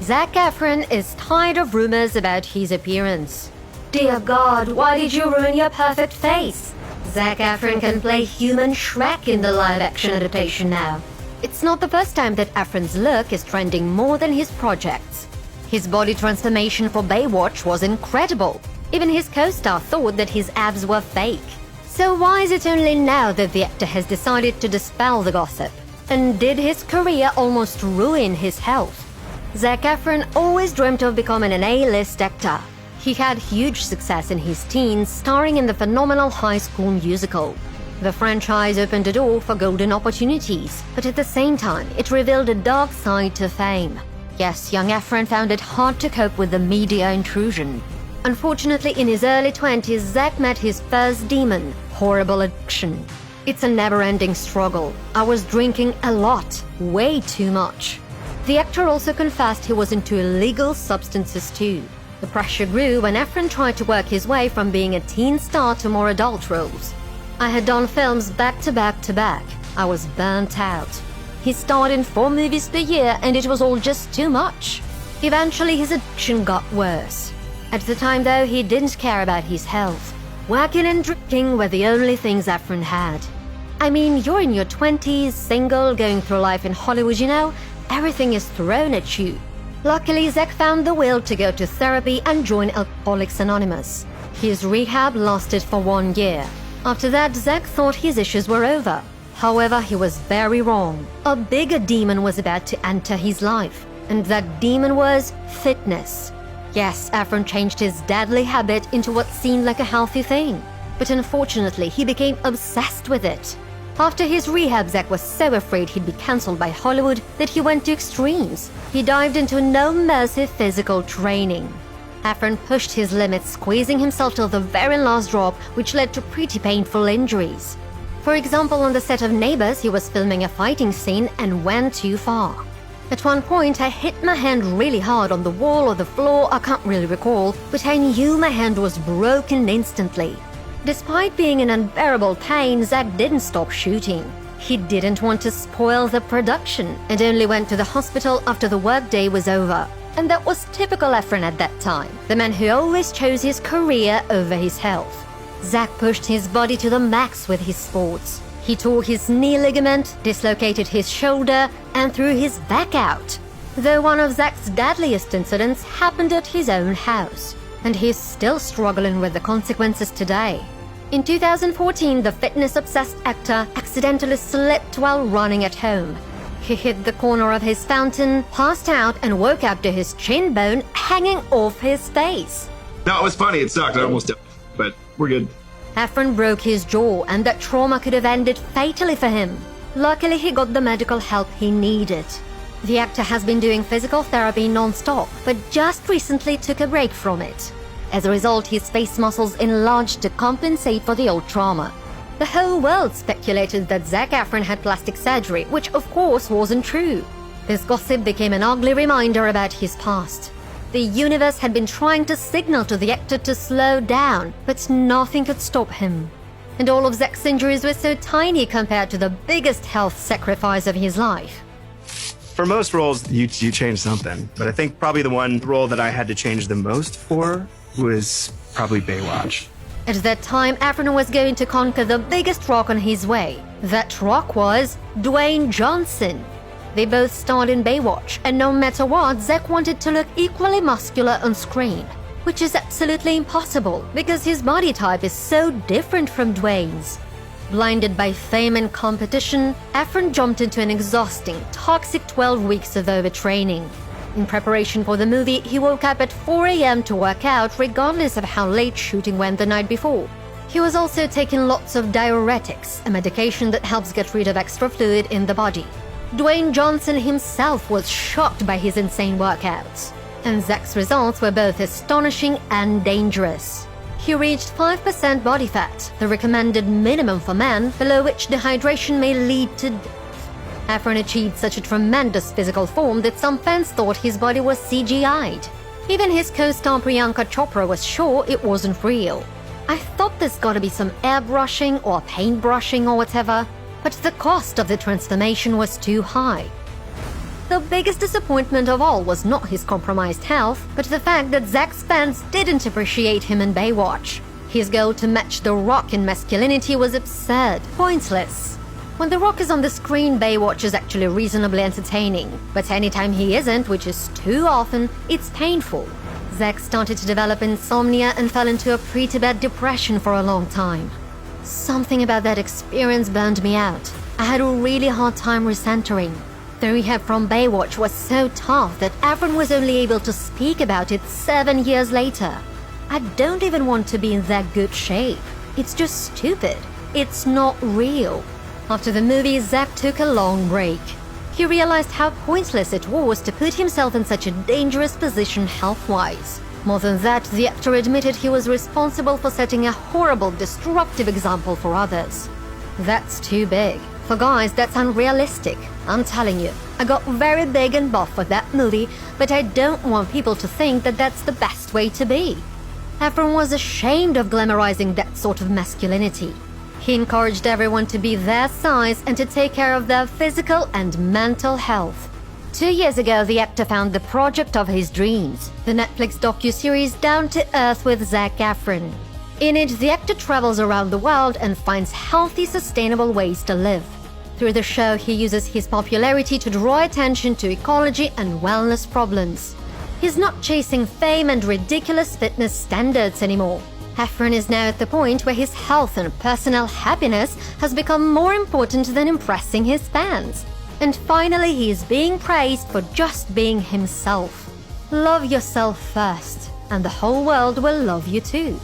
Zac Efron is tired of rumors about his appearance. Dear God, why did you ruin your perfect face? Zac Efron can play human Shrek in the live-action adaptation now. It's not the first time that Efron's look is trending more than his projects. His body transformation for Baywatch was incredible. Even his co-star thought that his abs were fake. So why is it only now that the actor has decided to dispel the gossip? And did his career almost ruin his health? Zac Efron always dreamt of becoming an A-list actor. He had huge success in his teens, starring in the phenomenal High School Musical. The franchise opened a door for golden opportunities, but at the same time, it revealed a dark side to fame. Yes, young Efron found it hard to cope with the media intrusion. Unfortunately, in his early 20s, Zac met his first demon, horrible addiction. It's a never-ending struggle. I was drinking a lot, way too much. The actor also confessed he was into illegal substances too. The pressure grew when Efron tried to work his way from being a teen star to more adult roles. I had done films back to back to back. I was burnt out. He starred in 4 movies per year and it was all just too much. Eventually his addiction got worse. At the time though, he didn't care about his health. Working and drinking were the only things Efron had. I mean, you're in your 20s, single, going through life in Hollywood, you know? Everything is thrown at you. Luckily, Zac found the will to go to therapy and join Alcoholics Anonymous. His rehab lasted for 1 year. After that, Zac thought his issues were over. However, he was very wrong. A bigger demon was about to enter his life, and that demon was fitness. Yes, Efron changed his deadly habit into what seemed like a healthy thing. But unfortunately, he became obsessed with it. After his rehab, Zac was so afraid he'd be cancelled by Hollywood that he went to extremes. He dived into no-mercy physical training. Efron pushed his limits, squeezing himself till the very last drop, which led to pretty painful injuries. For example, on the set of Neighbours, he was filming a fighting scene and went too far. At one point, I hit my hand really hard on the wall or the floor, I can't really recall, but I knew my hand was broken instantly. Despite being in unbearable pain, Zac didn't stop shooting. He didn't want to spoil the production and only went to the hospital after the workday was over. And that was typical Efron at that time, the man who always chose his career over his health. Zac pushed his body to the max with his sports. He tore his knee ligament, dislocated his shoulder, and threw his back out. Though one of Zac's deadliest incidents happened at his own house, and he's still struggling with the consequences today. In 2014, the fitness-obsessed actor accidentally slipped while running at home. He hit the corner of his fountain, passed out, and woke up to his chin bone hanging off his face. No, it was funny. It sucked. I almost died, but we're good. Efron broke his jaw, and that trauma could have ended fatally for him. Luckily, he got the medical help he needed. The actor has been doing physical therapy non-stop, but just recently took a break from it. As a result, his face muscles enlarged to compensate for the old trauma. The whole world speculated that Zac Efron had plastic surgery, which of course wasn't true. This gossip became an ugly reminder about his past. The universe had been trying to signal to the actor to slow down, but nothing could stop him. And all of Zac's injuries were so tiny compared to the biggest health sacrifice of his life. For most roles, you change something. But I think probably the one role that I had to change the most for was probably Baywatch. At that time, Efron was going to conquer the biggest rock on his way. That rock was Dwayne Johnson. They both starred in Baywatch, and no matter what, Zac wanted to look equally muscular on screen, which is absolutely impossible because his body type is so different from Dwayne's. Blinded by fame and competition, Efron jumped into an exhausting, toxic 12 weeks of overtraining. In preparation for the movie, he woke up at 4 a.m. to work out regardless of how late shooting went the night before. He was also taking lots of diuretics, a medication that helps get rid of extra fluid in the body. Dwayne Johnson himself was shocked by his insane workouts, and Zac's results were both astonishing and dangerous. He reached 5% body fat, the recommended minimum for men, below which dehydration may lead to death. Efron achieved such a tremendous physical form that some fans thought his body was CGI'd. Even his co-star Priyanka Chopra was sure it wasn't real. I thought there's gotta be some airbrushing or paintbrushing or whatever, but the cost of the transformation was too high. The biggest disappointment of all was not his compromised health, but the fact that Zac's fans didn't appreciate him in Baywatch. His goal to match The Rock in masculinity was absurd, pointless. When The Rock is on the screen, Baywatch is actually reasonably entertaining, but anytime he isn't, which is too often, it's painful. Zac started to develop insomnia and fell into a pretty bad depression for a long time. Something about that experience burned me out. I had a really hard time recentering. The rehab from Baywatch was so tough that Efron was only able to speak about it 7 years later. I don't even want to be in that good shape. It's just stupid. It's not real. After the movie, Zac took a long break. He realized how pointless it was to put himself in such a dangerous position health-wise. More than that, the actor admitted he was responsible for setting a horrible, destructive example for others. That's too big. For guys, that's unrealistic. I'm telling you, I got very big and buff for that movie, but I don't want people to think that that's the best way to be. Efron was ashamed of glamorizing that sort of masculinity. He encouraged everyone to be their size and to take care of their physical and mental health. 2 years ago, the actor found the project of his dreams, the Netflix docuseries Down to Earth with Zac Efron. In it, the actor travels around the world and finds healthy, sustainable ways to live. Through the show, he uses his popularity to draw attention to ecology and wellness problems. He's not chasing fame and ridiculous fitness standards anymore. Efron is now at the point where his health and personal happiness has become more important than impressing his fans. And finally, he is being praised for just being himself. Love yourself first, and the whole world will love you too.